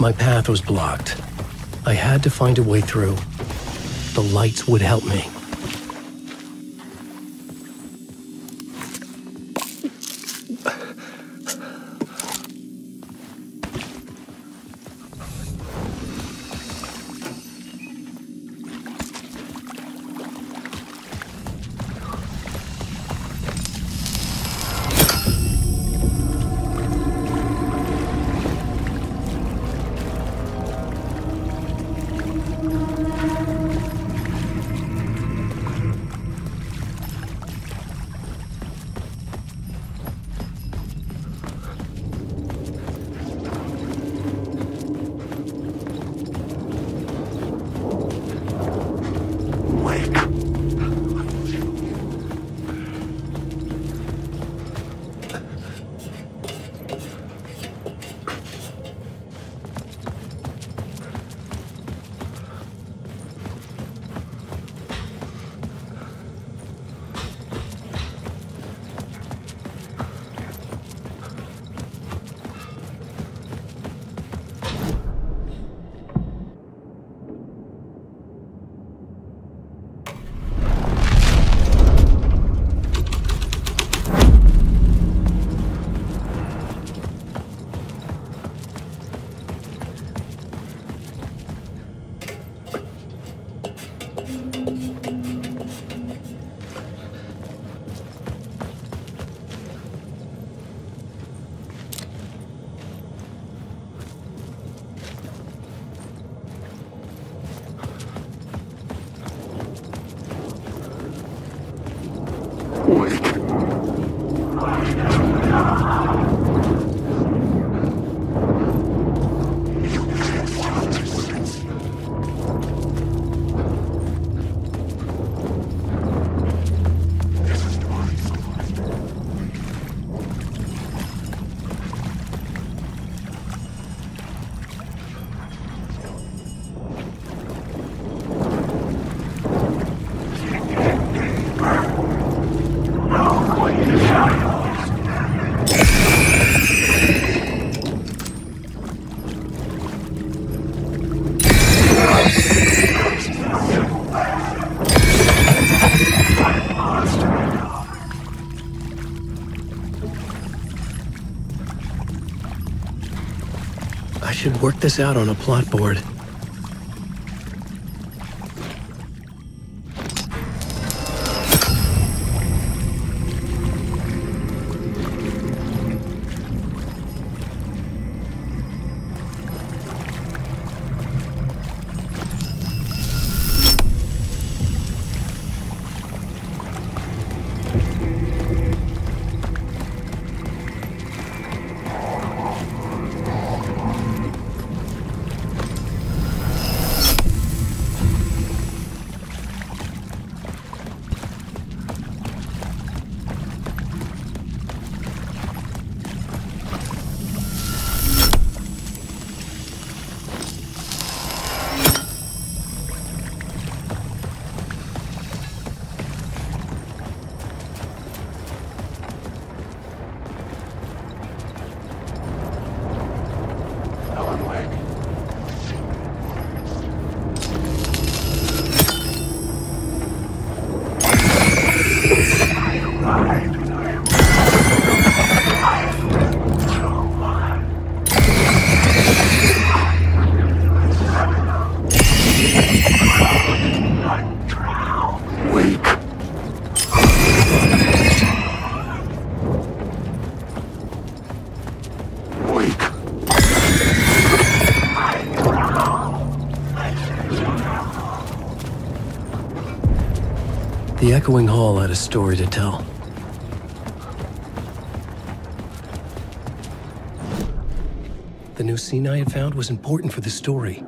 My path was blocked. I had to find a way through. The lights would help me. I should work this out on a plot board. The echoing hall had a story to tell. The new scene I had found was important for the story.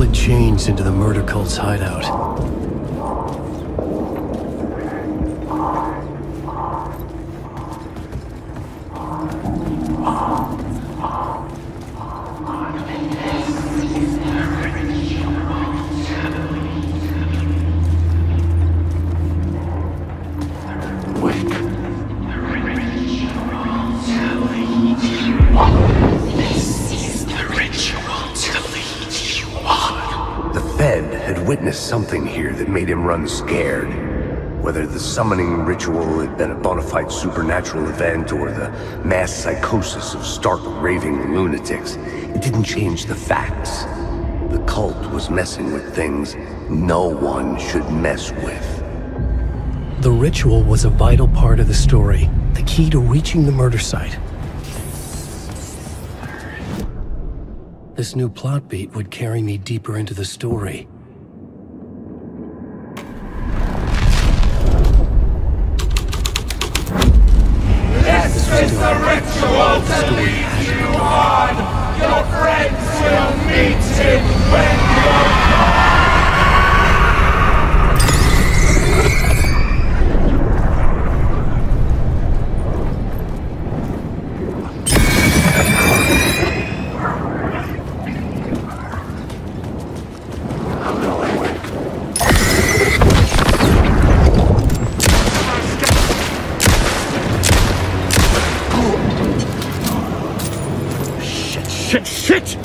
ritual had changed into the murder cult's hideout. Witnessed something here that made him run scared. Whether the summoning ritual had been a bona fide supernatural event or the mass psychosis of stark raving lunatics, it didn't change the facts. The cult was messing with things no one should mess with. The ritual was a vital part of the story, the key to reaching the murder site. This new plot beat would carry me deeper into the story. This is the ritual to lead you on. Your friends will meet him when you're gone. Shit!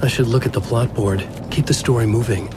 I should look at the plot board, keep the story moving.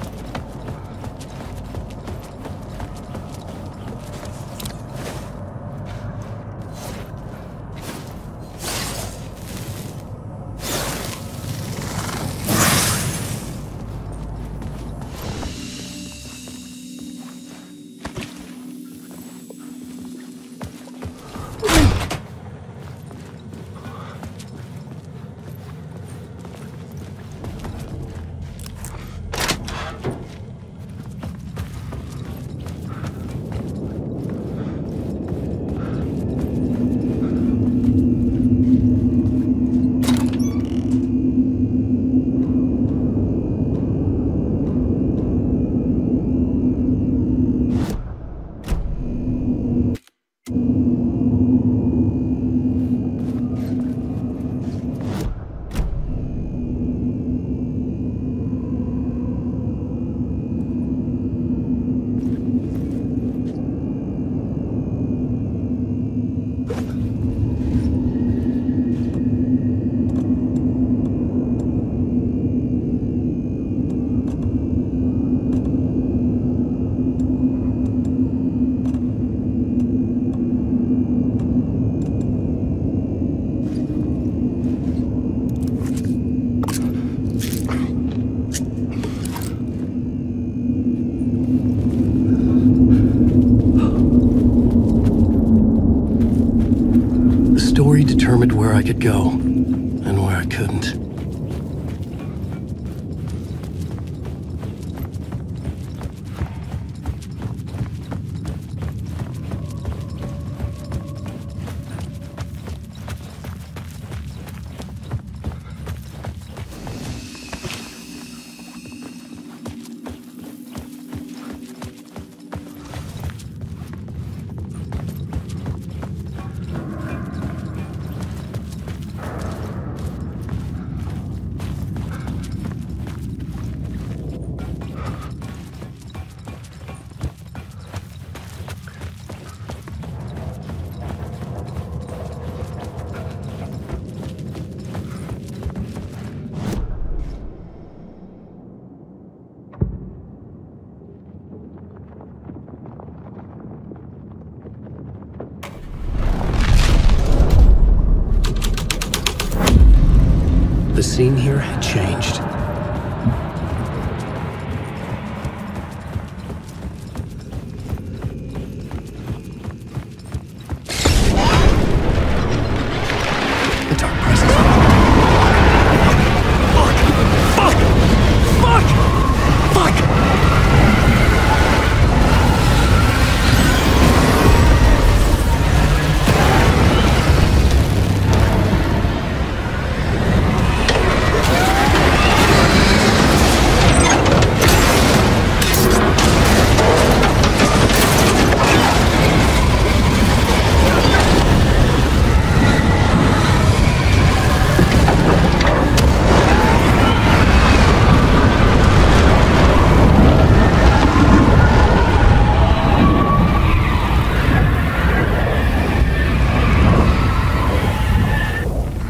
determined where I could go, and where I couldn't. The scene here had changed. The dark presence. Fuck! Fuck! Fuck! Fuck!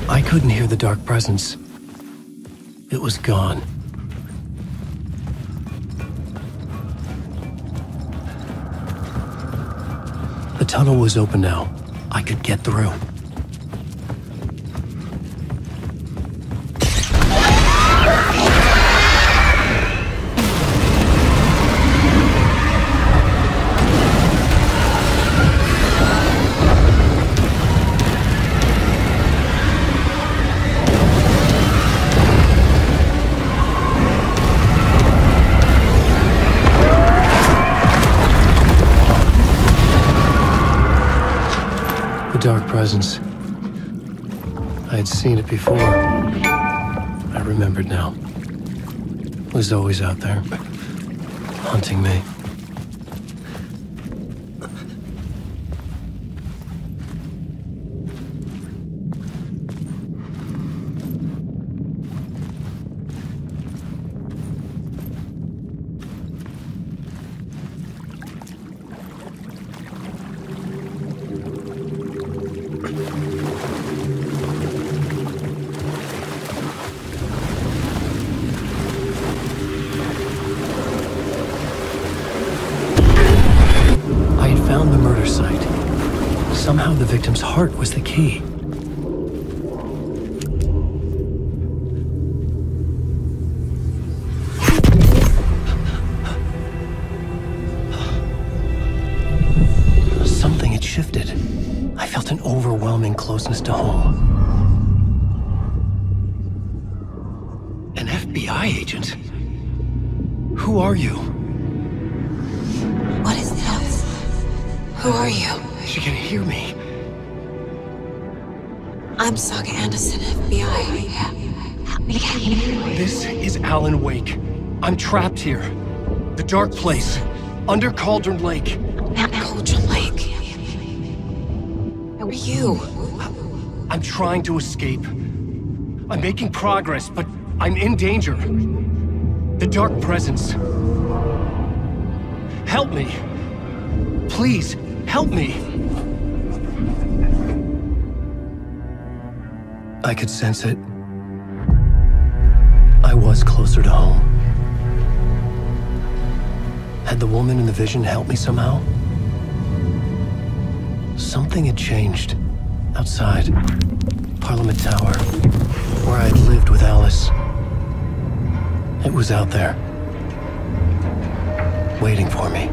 I couldn't hear the dark presence. It was gone. The tunnel was open now. I could get through. Dark presence. I had seen it before. I remembered now. It was always out there, hunting me. Somehow the victim's heart was the key. Something had shifted. I felt an overwhelming closeness to home. An FBI agent? Who are you? What is this? Who are you? She can hear me. I'm Saga Anderson, FBI. This is Alan Wake. I'm trapped here. The dark place. Under Cauldron Lake. Cauldron Lake. Who are you? I'm trying to escape. I'm making progress, but I'm in danger. The dark presence. Help me. Please, help me. I could sense it. I was closer to home. Had the woman in the vision helped me somehow? Something had changed. Outside. Parliament Tower. Where I'd lived with Alice. It was out there. Waiting for me.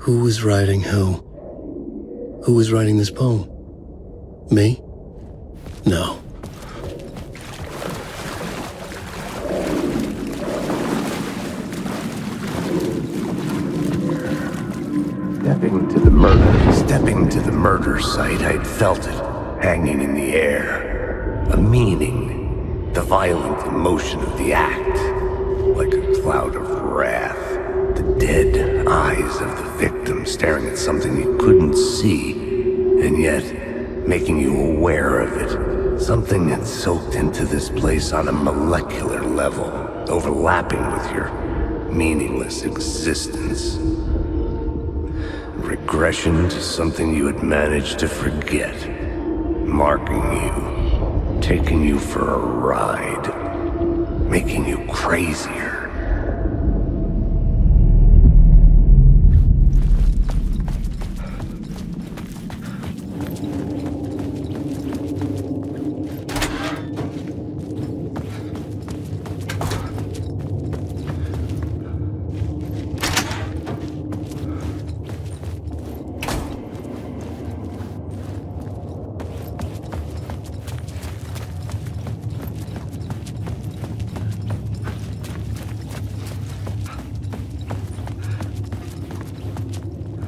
Who was writing who? Who was writing this poem? Me? No. Stepping to the murder site, I'd felt it, hanging in the air. A meaning, the violent emotion of the act, like a cloud of wrath. The dead eyes of the victim staring at something you couldn't see, and yet making you aware of it. Something had soaked into this place on a molecular level, overlapping with your meaningless existence. Regression to something you had managed to forget. Marking you, taking you for a ride, making you crazier.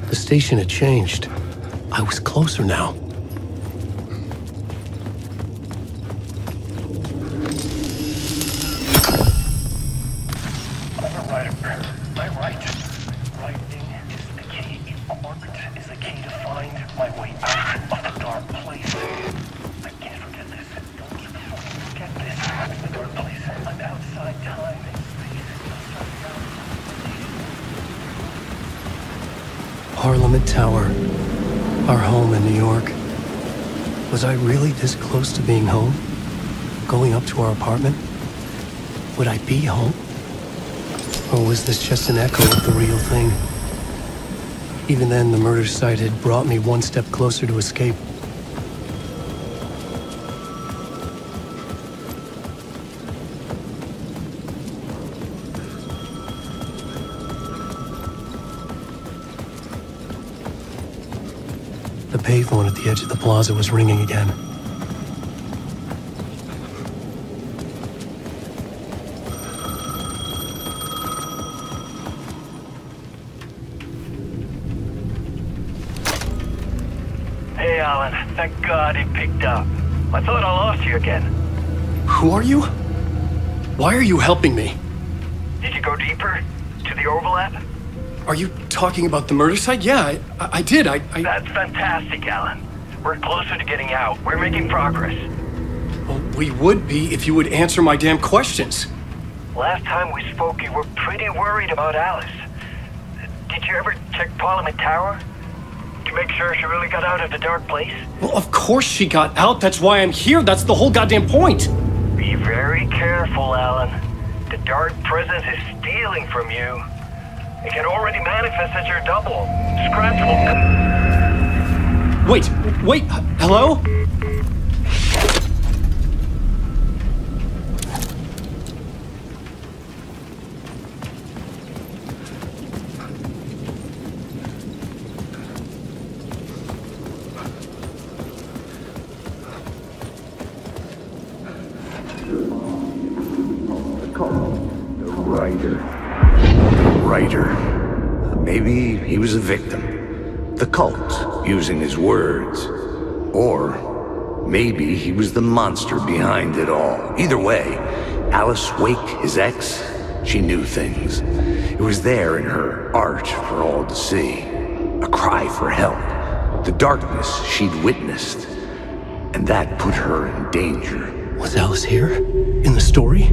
The station had changed. I was closer now. My right. Lightning is the key. Orbit is the key to find my way out of the dark place. I can't forget this. Don't forget this. I'm in the dark place. I'm outside time and space. Parliament Tower. Our home in New York. Was I really this close to being home? Going up to our apartment? Would I be home? Or was this just an echo of the real thing? Even then, the murder site had brought me one step closer to escape. The payphone at the edge of the plaza was ringing again. Hey, Alan. Thank God he picked up. I thought I lost you again. Who are you? Why are you helping me? Did you go deeper? To the overlap? Are you talking about the murder site? Yeah, I did. That's fantastic, Alan. We're closer to getting out. We're making progress. Well, we would be if you would answer my damn questions. Last time we spoke, you were pretty worried about Alice. Did you ever check Parliament Tower? To make sure she really got out of the dark place? Well, of course she got out. That's why I'm here. That's the whole goddamn point. Be very careful, Alan. The dark presence is stealing from you. It can already manifest as your double. Scratch will... Wait, hello? The writer. Maybe he was a victim. The cult, using his words. Or maybe he was the monster behind it all. Either way, Alice Wake, his ex, she knew things. It was there in her art for all to see. A cry for help. The darkness she'd witnessed. And that put her in danger. Was Alice here? In the story?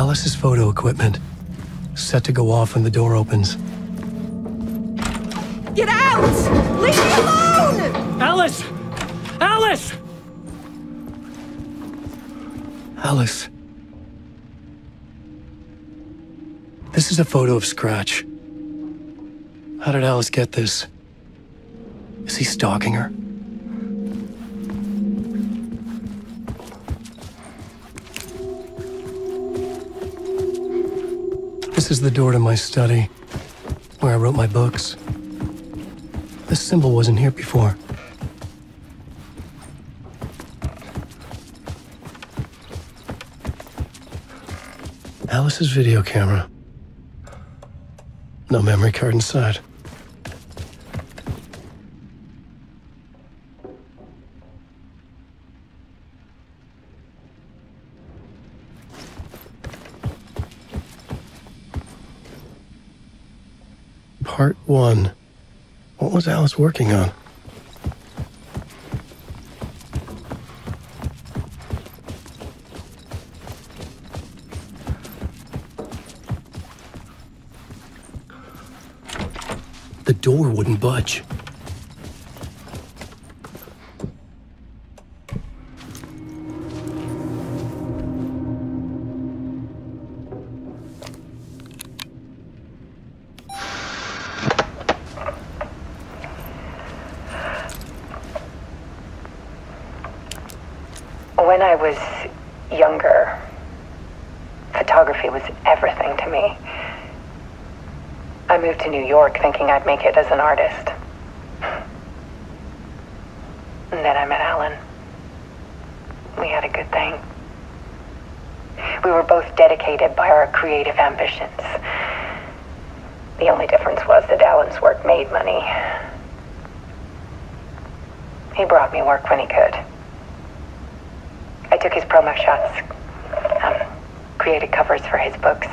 Alice's photo equipment, set to go off when the door opens. Get out! Leave me alone! Alice! Alice! Alice. This is a photo of Scratch. How did Alice get this? Is he stalking her? This is the door to my study, where I wrote my books. This symbol wasn't here before. Alice's video camera. No memory card inside. Part 1. What was Alice working on? The door wouldn't budge. When I was younger, photography was everything to me. I moved to New York thinking I'd make it as an artist. And then I met Alan. We had a good thing. We were both dedicated by our creative ambitions. The only difference was that Alan's work made money. He brought me work when he could. I took his promo shots, created covers for his books.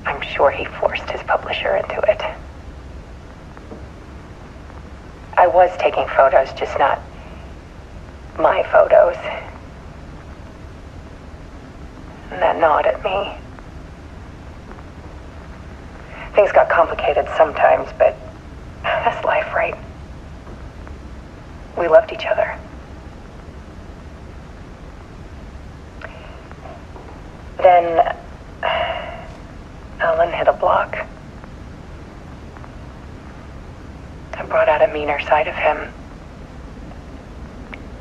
I'm sure he forced his publisher into it. I was taking photos, just not my photos. And that gnawed at me. Things got complicated sometimes, but that's life, right? We loved each other. Then Alan hit a block. I brought out a meaner side of him.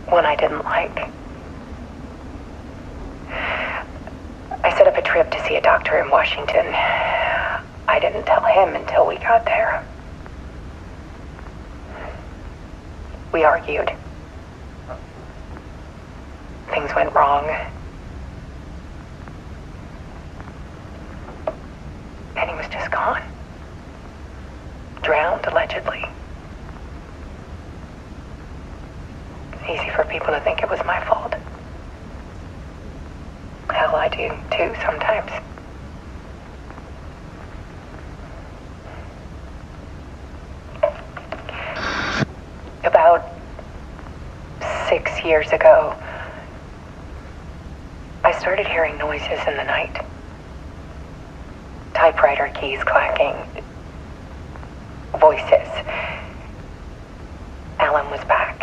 One I didn't like. I set up a trip to see a doctor in Washington. I didn't tell him until we got there. We argued. Things went wrong. And he was just gone. Drowned, allegedly. It's easy for people to think it was my fault. Hell, I do, too, sometimes. About 6 years ago, I started hearing noises in the night. Typewriter keys clacking. Voices. Alan was back.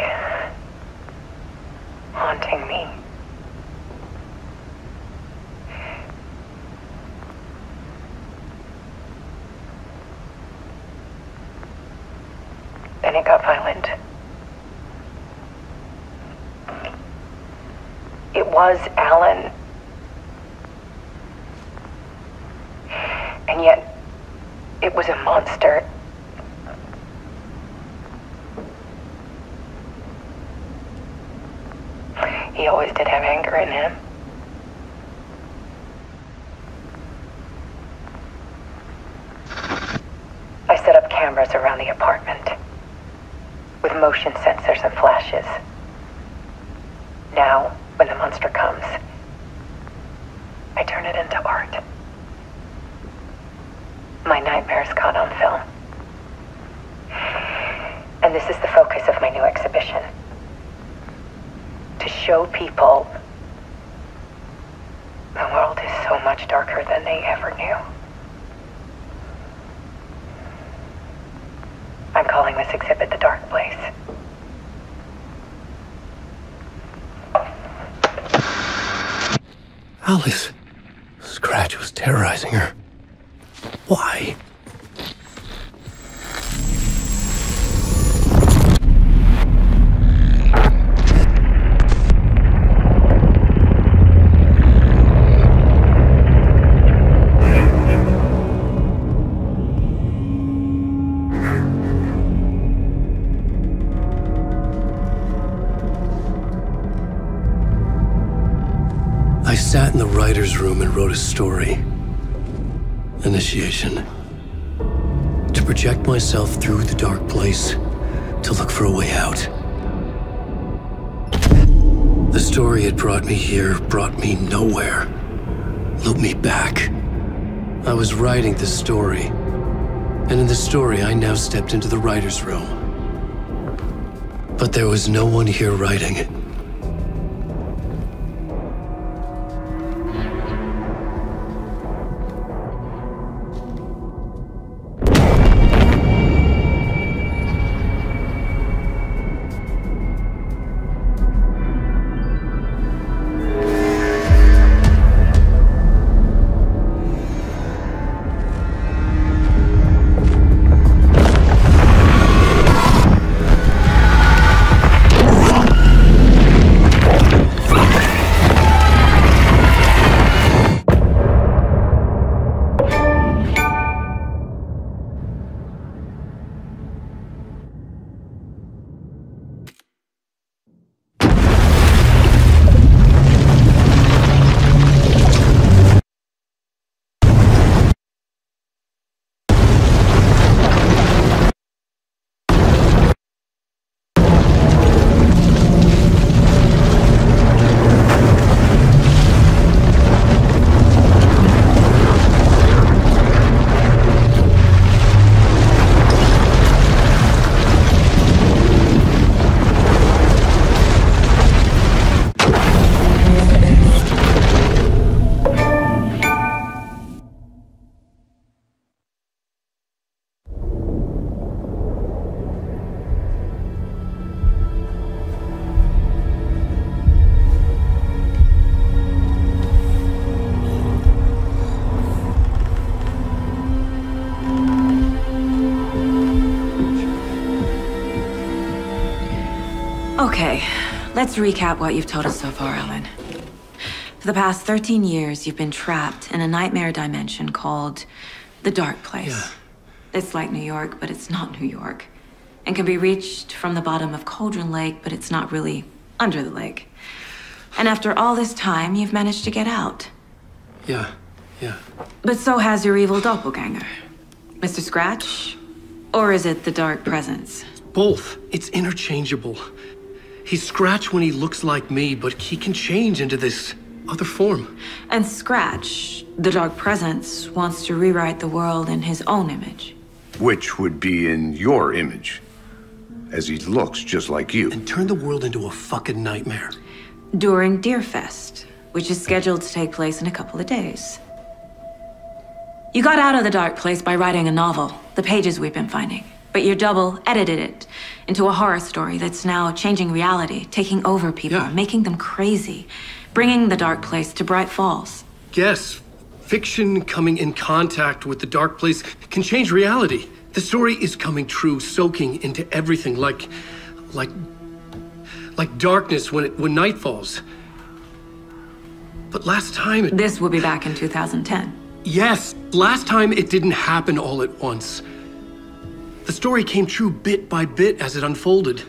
Haunting me. Then it got violent. It was Alan. And yet, it was a monster. He always did have anger in him. I set up cameras around the apartment with motion sensors and flashes. Now, when the monster comes, I turn it into art. My nightmares caught on film. And this is the focus of my new exhibition. To show people much darker than they ever knew. I'm calling this exhibit The Dark Place. Alice. Scratch was terrorizing her. Why? I sat in the writer's room and wrote a story. Initiation. To project myself through the dark place, to look for a way out. The story had brought me here, brought me nowhere. Looped me back. I was writing the story. And in the story, I now stepped into the writer's room. But there was no one here writing it. Okay, let's recap what you've told us so far, Ellen. For the past 13 years, you've been trapped in a nightmare dimension called the Dark Place. Yeah. It's like New York, but it's not New York. And can be reached from the bottom of Cauldron Lake, but it's not really under the lake. And after all this time, you've managed to get out. Yeah. But so has your evil doppelganger. Mr. Scratch? Or is it the Dark Presence? Both. It's interchangeable. He's Scratch when he looks like me, but he can change into this other form. And Scratch, the Dark Presence, wants to rewrite the world in his own image. Which would be in your image, as he looks just like you. And turn the world into a fucking nightmare. During Deerfest, which is scheduled to take place in a couple of days. You got out of the Dark Place by writing a novel, the pages we've been finding. But your double edited it into a horror story that's now changing reality, taking over people, making them crazy, bringing the Dark Place to Bright Falls. Yes, fiction coming in contact with the Dark Place can change reality. The story is coming true, soaking into everything like darkness when night falls. But last time This will be back in 2010. Yes, last time it didn't happen all at once. The story came true bit by bit as it unfolded.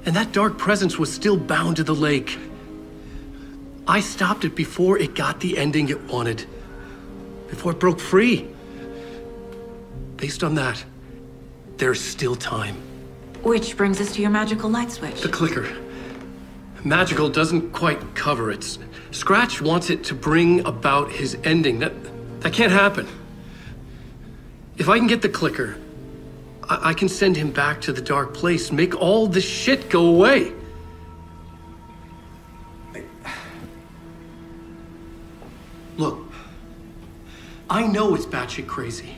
And that dark presence was still bound to the lake. I stopped it before it got the ending it wanted. Before it broke free. Based on that, there's still time. Which brings us to your magical light switch. The clicker. Magical doesn't quite cover it. Scratch wants it to bring about his ending. That can't happen. If I can get the clicker, I can send him back to the Dark Place, make all this shit go away. Look, I know it's batshit crazy.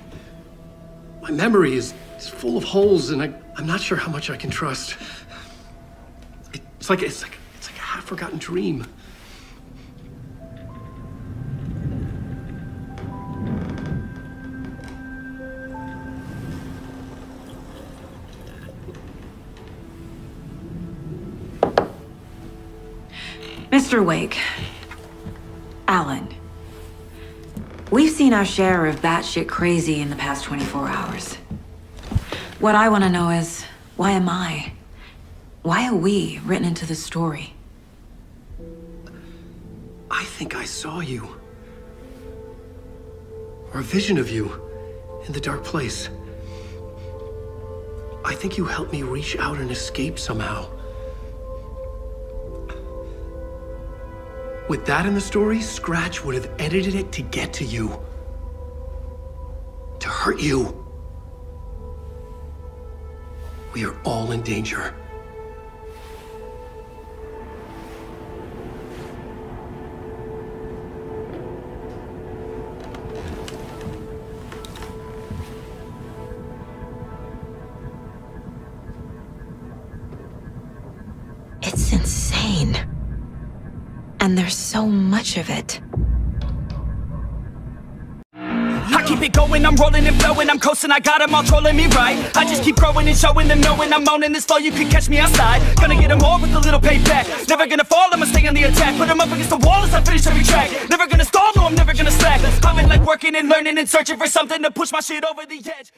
My memory is full of holes, and I'm not sure how much I can trust. It's like a half-forgotten dream. Mr. Wake, Alan, we've seen our share of batshit crazy in the past 24 hours. What I want to know is, why am I? Why are we written into the story? I think I saw you. Or a vision of you in the dark place. I think you helped me reach out and escape somehow. With that in the story, Scratch would have edited it to get to you. To hurt you. We are all in danger. It's insane. And there's so much of it. I keep it going, I'm rolling and blowing, I'm coasting, I got them all trolling me right. I just keep growing and showing them, knowing I'm owning this flow, you can catch me outside. Gonna get them all with a little payback. Never gonna fall, I'ma stay on the attack. Put them up against the wall as I finish every track. Never gonna stall, no, I'm never gonna slack. I've been like working and learning and searching for something to push my shit over the edge.